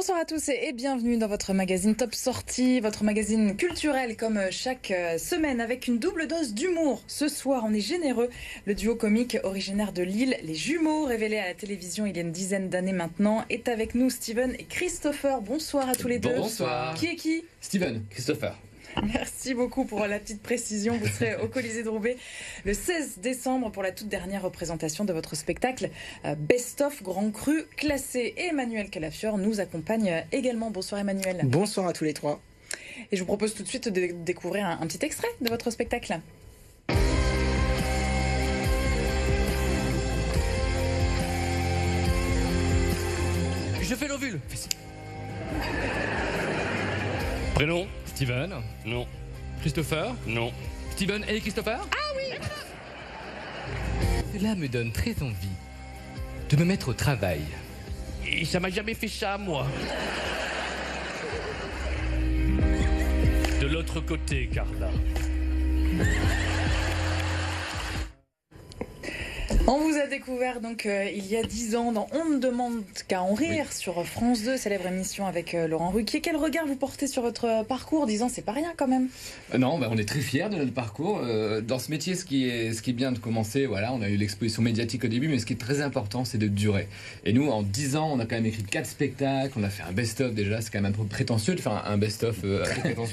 Bonsoir à tous et bienvenue dans votre magazine Top Sortie, votre magazine culturel comme chaque semaine avec une double dose d'humour. Ce soir, on est généreux. Le duo comique originaire de Lille, les jumeaux révélés à la télévision il y a une dizaine d'années maintenant, est avec nous, Steven et Christopher. Bonsoir à tous les deux. Bonsoir. Qui est qui? Steven, Christopher. Merci beaucoup pour la petite précision. Vous serez au Colisée de Roubaix le 16 décembre pour la toute dernière représentation de votre spectacle Best of Grand Cru classé. Et Emmanuel Calafiore nous accompagne également. Bonsoir Emmanuel. Bonsoir à tous les trois. Et je vous propose tout de suite de découvrir un petit extrait de votre spectacle. Je fais l'ovule. Prénom Steven. Non. Christopher. Non. Steven et Christopher. Ah oui. Cela me donne très envie de me mettre au travail. Et ça m'a jamais fait ça, moi. De l'autre côté, Carla. On vous a découvert donc il y a 10 ans dans On ne demande qu'à en rire sur France 2, célèbre émission avec Laurent Ruquier. Quel regard vous portez sur votre parcours, 10 ans, c'est pas rien quand même? Non, on est très fiers de notre parcours. Dans ce métier, ce qui est bien de commencer, voilà, on a eu l'exposition médiatique au début, mais ce qui est très important, c'est de durer. Et nous, en 10 ans, on a quand même écrit 4 spectacles, on a fait un best-of déjà, c'est quand même un peu prétentieux de faire un best-of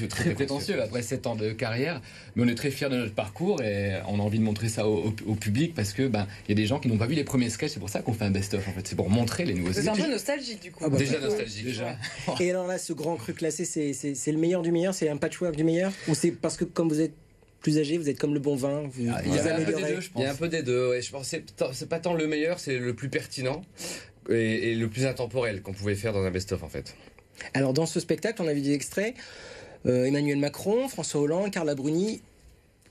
très prétentieux après 7 ans de carrière. Mais on est très fiers de notre parcours et on a envie de montrer ça au public parce que il y a des gens qui n'ont pas vu les premiers sketchs, c'est pour ça qu'on fait un best-of en fait, c'est pour montrer les nouveaux sketchs. C'est un peu nostalgique du coup. Ah bah, déjà nostalgique. Déjà. Et alors là, ce grand cru classé, c'est le meilleur du meilleur, c'est un patchwork du meilleur? Ou c'est parce que comme vous êtes plus âgé, vous êtes comme le bon vin, vous il y a un peu des améliorez? deux, je pense. Il y a un peu des deux, ouais. Je pense que c'est pas tant le meilleur, c'est le plus pertinent et le plus intemporel qu'on pouvait faire dans un best-of en fait. Alors dans ce spectacle, on a vu des extraits, Emmanuel Macron, François Hollande, Carla Bruni,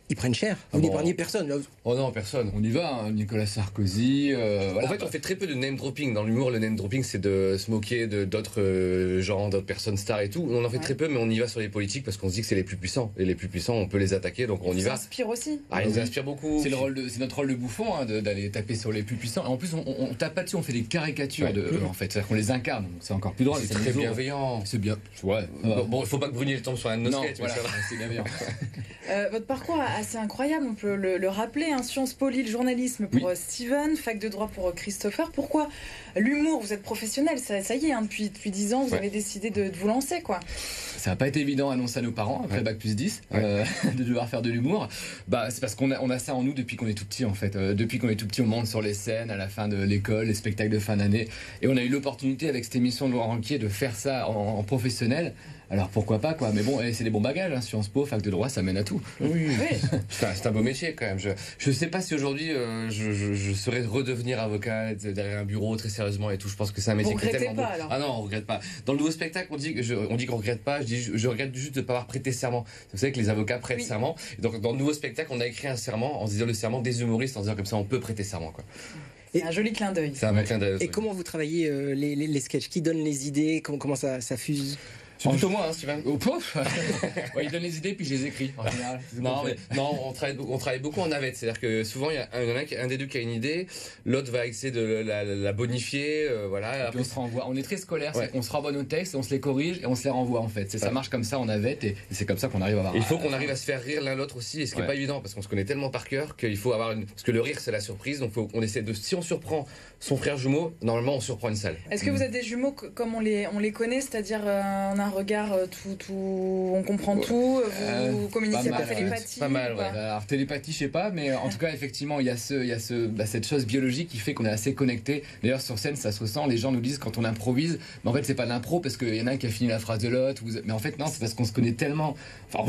ils prennent cher. Vous n'épargnez personne là. Oh non, personne. On y va, hein. Nicolas Sarkozy. Voilà. En fait, on fait très peu de name dropping. Dans l'humour, le name dropping, c'est de se moquer d'autres gens, d'autres personnes stars et tout. On en fait très peu, mais on y va sur les politiques parce qu'on se dit que c'est les plus puissants. Et les plus puissants, on peut les attaquer, donc on y va. Ça inspire aussi. Ah, ils nous inspirent beaucoup. C'est notre rôle de bouffon, hein, d'aller taper sur les plus puissants. Et en plus, on tape pas dessus, on fait des caricatures en fait. C'est-à-dire qu'on les incarne. Donc c'est encore plus drôle. C'est très bienveillant. C'est bien. Ouais. Bon, il faut pas que Brunier tombe sur un de nos sketchs. Voilà, c'est bienveillant. Votre parcours est assez incroyable, on peut le rappeler, hein. Sciences Po Lille, journalisme pour Steven, fac de droit pour Christopher. Pourquoi l'humour? Vous êtes professionnel, ça y est, hein, depuis 10 ans, vous avez décidé de vous lancer, quoi. Ça n'a pas été évident à annoncer à nos parents, après Bac plus 10, de devoir faire de l'humour. C'est parce qu'on a ça en nous depuis qu'on est tout petit, en fait. Depuis qu'on est tout petit, on monte sur les scènes à la fin de l'école, les spectacles de fin d'année. Et on a eu l'opportunité, avec cette émission de Laurent Ruquier, de faire ça en professionnel. Alors pourquoi pas, quoi. Mais bon, c'est des bons bagages, hein. Sciences Po, fac de droit, ça mène à tout. Oui. C'est un beau métier quand même. Je sais pas si aujourd'hui je saurais redevenir avocat, être derrière un bureau très sérieusement et tout. Je pense que c'est un métier qui est tellement pas, beau. alors. Ah non, on regrette pas. Dans le nouveau spectacle, on dit qu'on regrette pas. Je regrette juste de ne pas avoir prêté serment. Vous savez que les avocats prêtent serment. Et donc dans le nouveau spectacle, on a écrit un serment en se disant le serment des humoristes, en se disant comme ça on peut prêter serment, quoi. C'est un joli clin d'œil. C'est un clin d'œil. Et comment vous travaillez les sketchs? Qui donne les idées? Comment ça fuse? C'est plutôt moi, hein, Steven. Au pouf. Il donne les idées puis je les écris en général. Non, on travaille beaucoup en navette. C'est-à-dire que souvent il y en a un des deux qui a une idée, l'autre va essayer de la bonifier, voilà. Et puis on se renvoie. On est très scolaire, c'est qu'on se renvoie nos textes, on se les corrige et on se les renvoie en fait. Ça marche comme ça en navette et c'est comme ça qu'on arrive à avoir. Il faut qu'on arrive à se faire rire l'un l'autre aussi, et ce qui est pas évident parce qu'on se connaît tellement par cœur qu'il faut avoir parce que le rire c'est la surprise, donc on essaie si on surprend son frère jumeau, normalement on surprend une salle. Est-ce que vous êtes des jumeaux comme on les connaît, c'est-à-dire on a un regard on comprend tout, vous communiquez par télépathie? Pas mal, ouais. Alors télépathie, je sais pas, mais en tout cas effectivement il y a cette chose biologique qui fait qu'on est assez connecté. D'ailleurs sur scène ça se ressent. Les gens nous disent quand on improvise, mais en fait c'est pas de l'impro parce qu'il y en a un qui a fini la phrase de l'autre. Mais en fait non, c'est parce qu'on se connaît tellement. Enfin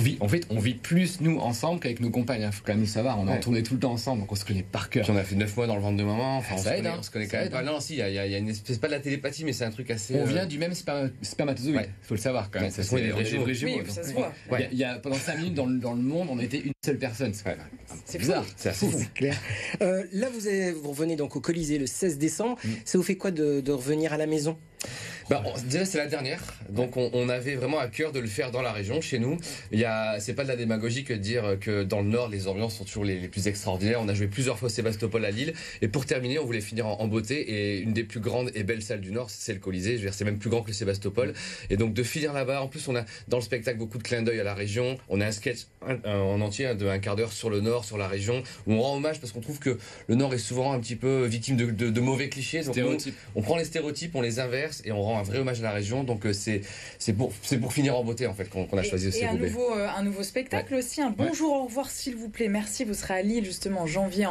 on vit plus nous ensemble qu'avec nos compagnes. Il faut quand même le savoir. On a tourné tout le temps ensemble, donc on se connaît par cœur. Puis on a fait 9 mois dans le ventre de maman. Enfin, on se connaît quand même. Non, si, il y a une espèce, pas de la télépathie, mais c'est un truc assez. On vient du même spermatozoïde. Faut le savoir quand même. Ça, c'est des vrais jumeaux. Oui, ça se voit. Il y a pendant 5 minutes dans le monde, on était une seule personne. C'est bizarre. C'est assez fou. C'est clair. Là, vous revenez donc au Colisée le 16 décembre. Ça vous fait quoi de revenir à la maison? Déjà c'est la dernière, donc on avait vraiment à cœur de le faire dans la région, chez nous. C'est pas de la démagogie que de dire que dans le Nord les ambiances sont toujours les plus extraordinaires. On a joué plusieurs fois au Sébastopol à Lille, et pour terminer on voulait finir en beauté, et une des plus grandes et belles salles du Nord c'est le Colisée. Je veux dire, c'est même plus grand que le Sébastopol, et donc de finir là-bas. En plus on a dans le spectacle beaucoup de clins d'œil à la région. On a un sketch en entier de un quart d'heure sur le Nord, sur la région, où on rend hommage parce qu'on trouve que le Nord est souvent un petit peu victime de mauvais clichés. Donc on prend les stéréotypes, on les inverse et on rend un vrai hommage à la région. Donc c'est pour finir en beauté en fait qu'on a choisi aussi Roubaix. Un nouveau spectacle aussi, un bonjour au revoir s'il vous plaît. Merci, vous serez à Lille justement en janvier,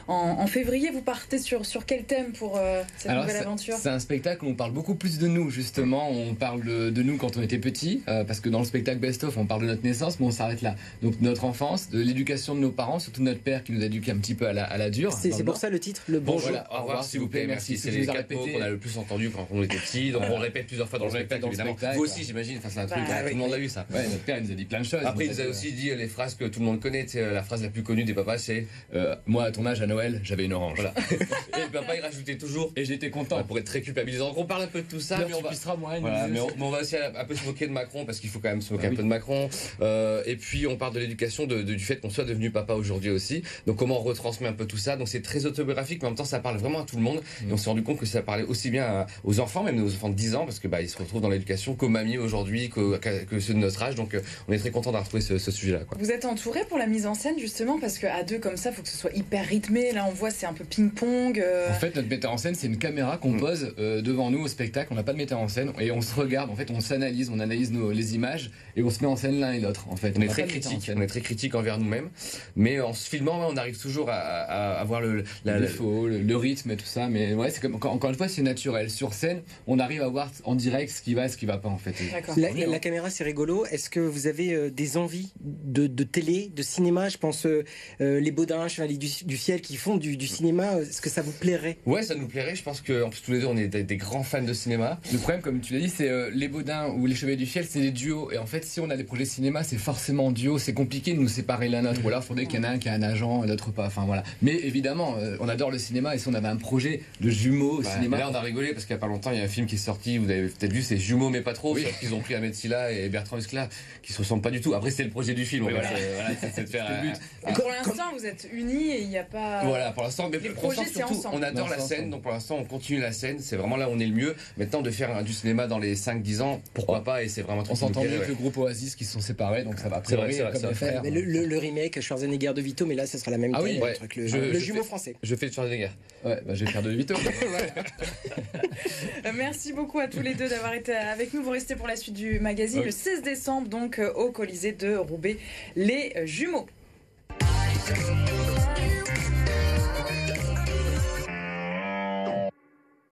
en février. Vous partez sur quel thème pour cette nouvelle aventure? C'est un spectacle où on parle beaucoup plus de nous justement. On parle de nous quand on était petit, parce que dans le spectacle Best of on parle de notre naissance, mais on s'arrête là. Donc notre enfance, de l'éducation de nos parents, surtout notre père qui nous a éduqué un petit peu à la dure. C'est pour ça le titre, le bonjour. Voilà, au revoir s'il vous plaît, merci. C'est les 4 mots qu'on a le plus entendu quand on était petit, donc on le répète plusieurs fois dans le spectacle évidemment. Vous aussi j'imagine, enfin, c'est un truc, tout le monde l'a eu ça. Ouais, notre père il nous a dit plein de choses. Après il nous a aussi dit les phrases que tout le monde connaît. La phrase la plus connue des papas c'est moi à ton âge à Noël j'avais une orange. Voilà. Et le papa il rajoutait toujours et j'étais content pour être très culpabilisant. Donc on parle un peu de tout ça, mais on va aussi un peu se moquer de Macron parce qu'il faut quand même se moquer un peu de Macron. Et puis on parle de l'éducation, du fait qu'on soit devenu papa aujourd'hui aussi. Donc comment on retransmet un peu tout ça. Donc c'est très autobiographique, mais en même temps ça parle vraiment à tout le monde. Et on s'est rendu compte que ça parlait aussi bien aux enfants, même aux enfants de 10 ans, parce que ils se retrouvent dans l'éducation qu'aux mamies aujourd'hui, que ceux de notre âge. Donc on est très content d'avoir trouvé ce sujet-là. Vous êtes entouré pour la mise en scène justement, parce qu'à deux comme ça, il faut que ce soit hyper rythmé. Là on voit c'est un peu ping-pong. En fait notre metteur en scène c'est une caméra qu'on pose devant nous au spectacle. On n'a pas de metteur en scène et on se regarde. En fait on s'analyse, on analyse les images et on se met en scène l'un et l'autre. En fait on est très critique envers nous-mêmes, mais en se filmant on arrive toujours à avoir le rythme et tout ça. Mais ouais, c'est comme encore une fois c'est naturel. Sur scène on arrive à voir en direct ce qui va et ce qui va pas en fait. La caméra c'est rigolo. Est-ce que vous avez des envies de télé, de cinéma? Je pense les Baudins, Chevaliers du Ciel qui font du cinéma. Est-ce que ça vous plairait? Ouais, ça nous plairait. Je pense qu'en plus tous les deux on est des grands fans de cinéma. Le problème, comme tu l'as dit, c'est les Baudins ou les Chevaliers du Ciel, c'est des duos. Et en fait, si on a des projets cinéma, c'est forcément en duo. C'est compliqué de nous séparer l'un l'autre. Ou alors, il faudrait qu'il y en ait un qui a un agent et l'autre pas. Enfin voilà. Mais évidemment, on adore le cinéma. Et si on avait un projet de jumeaux au cinéma, là on a rigolé parce qu'il y a pas longtemps, il y a un film qui est sorti. Vous avez peut-être vu, c'est Jumeaux mais pas trop. Oui. Ils ont pris Ahmed Silla et Bertrand Huskla qui se ressemblent pas du tout. Après, c'est le projet du film. Oui, voilà. C'est de faire. Pour l'instant, vous êtes unis et il n'y a pas. Voilà, pour l'instant, mais les projets c'est ensemble. On adore la scène, donc pour l'instant, on continue la scène. C'est vraiment là où on est le mieux. Maintenant, de faire du cinéma dans les 5-10 ans, pourquoi pas? Et c'est vraiment. On s'entend mieux que le groupe Oasis qui se sont séparés, donc ça va. C'est vrai. Le remake Schwarzenegger de Vito, mais là, ce sera la même. Ah oui, le jumeau français. Je fais Schwarzenegger. Ouais, je vais faire de Vito. Merci beaucoup à tous les deux d'avoir été avec nous. Vous restez pour la suite du magazine le 16 décembre, donc au Colisée de Roubaix, les jumeaux.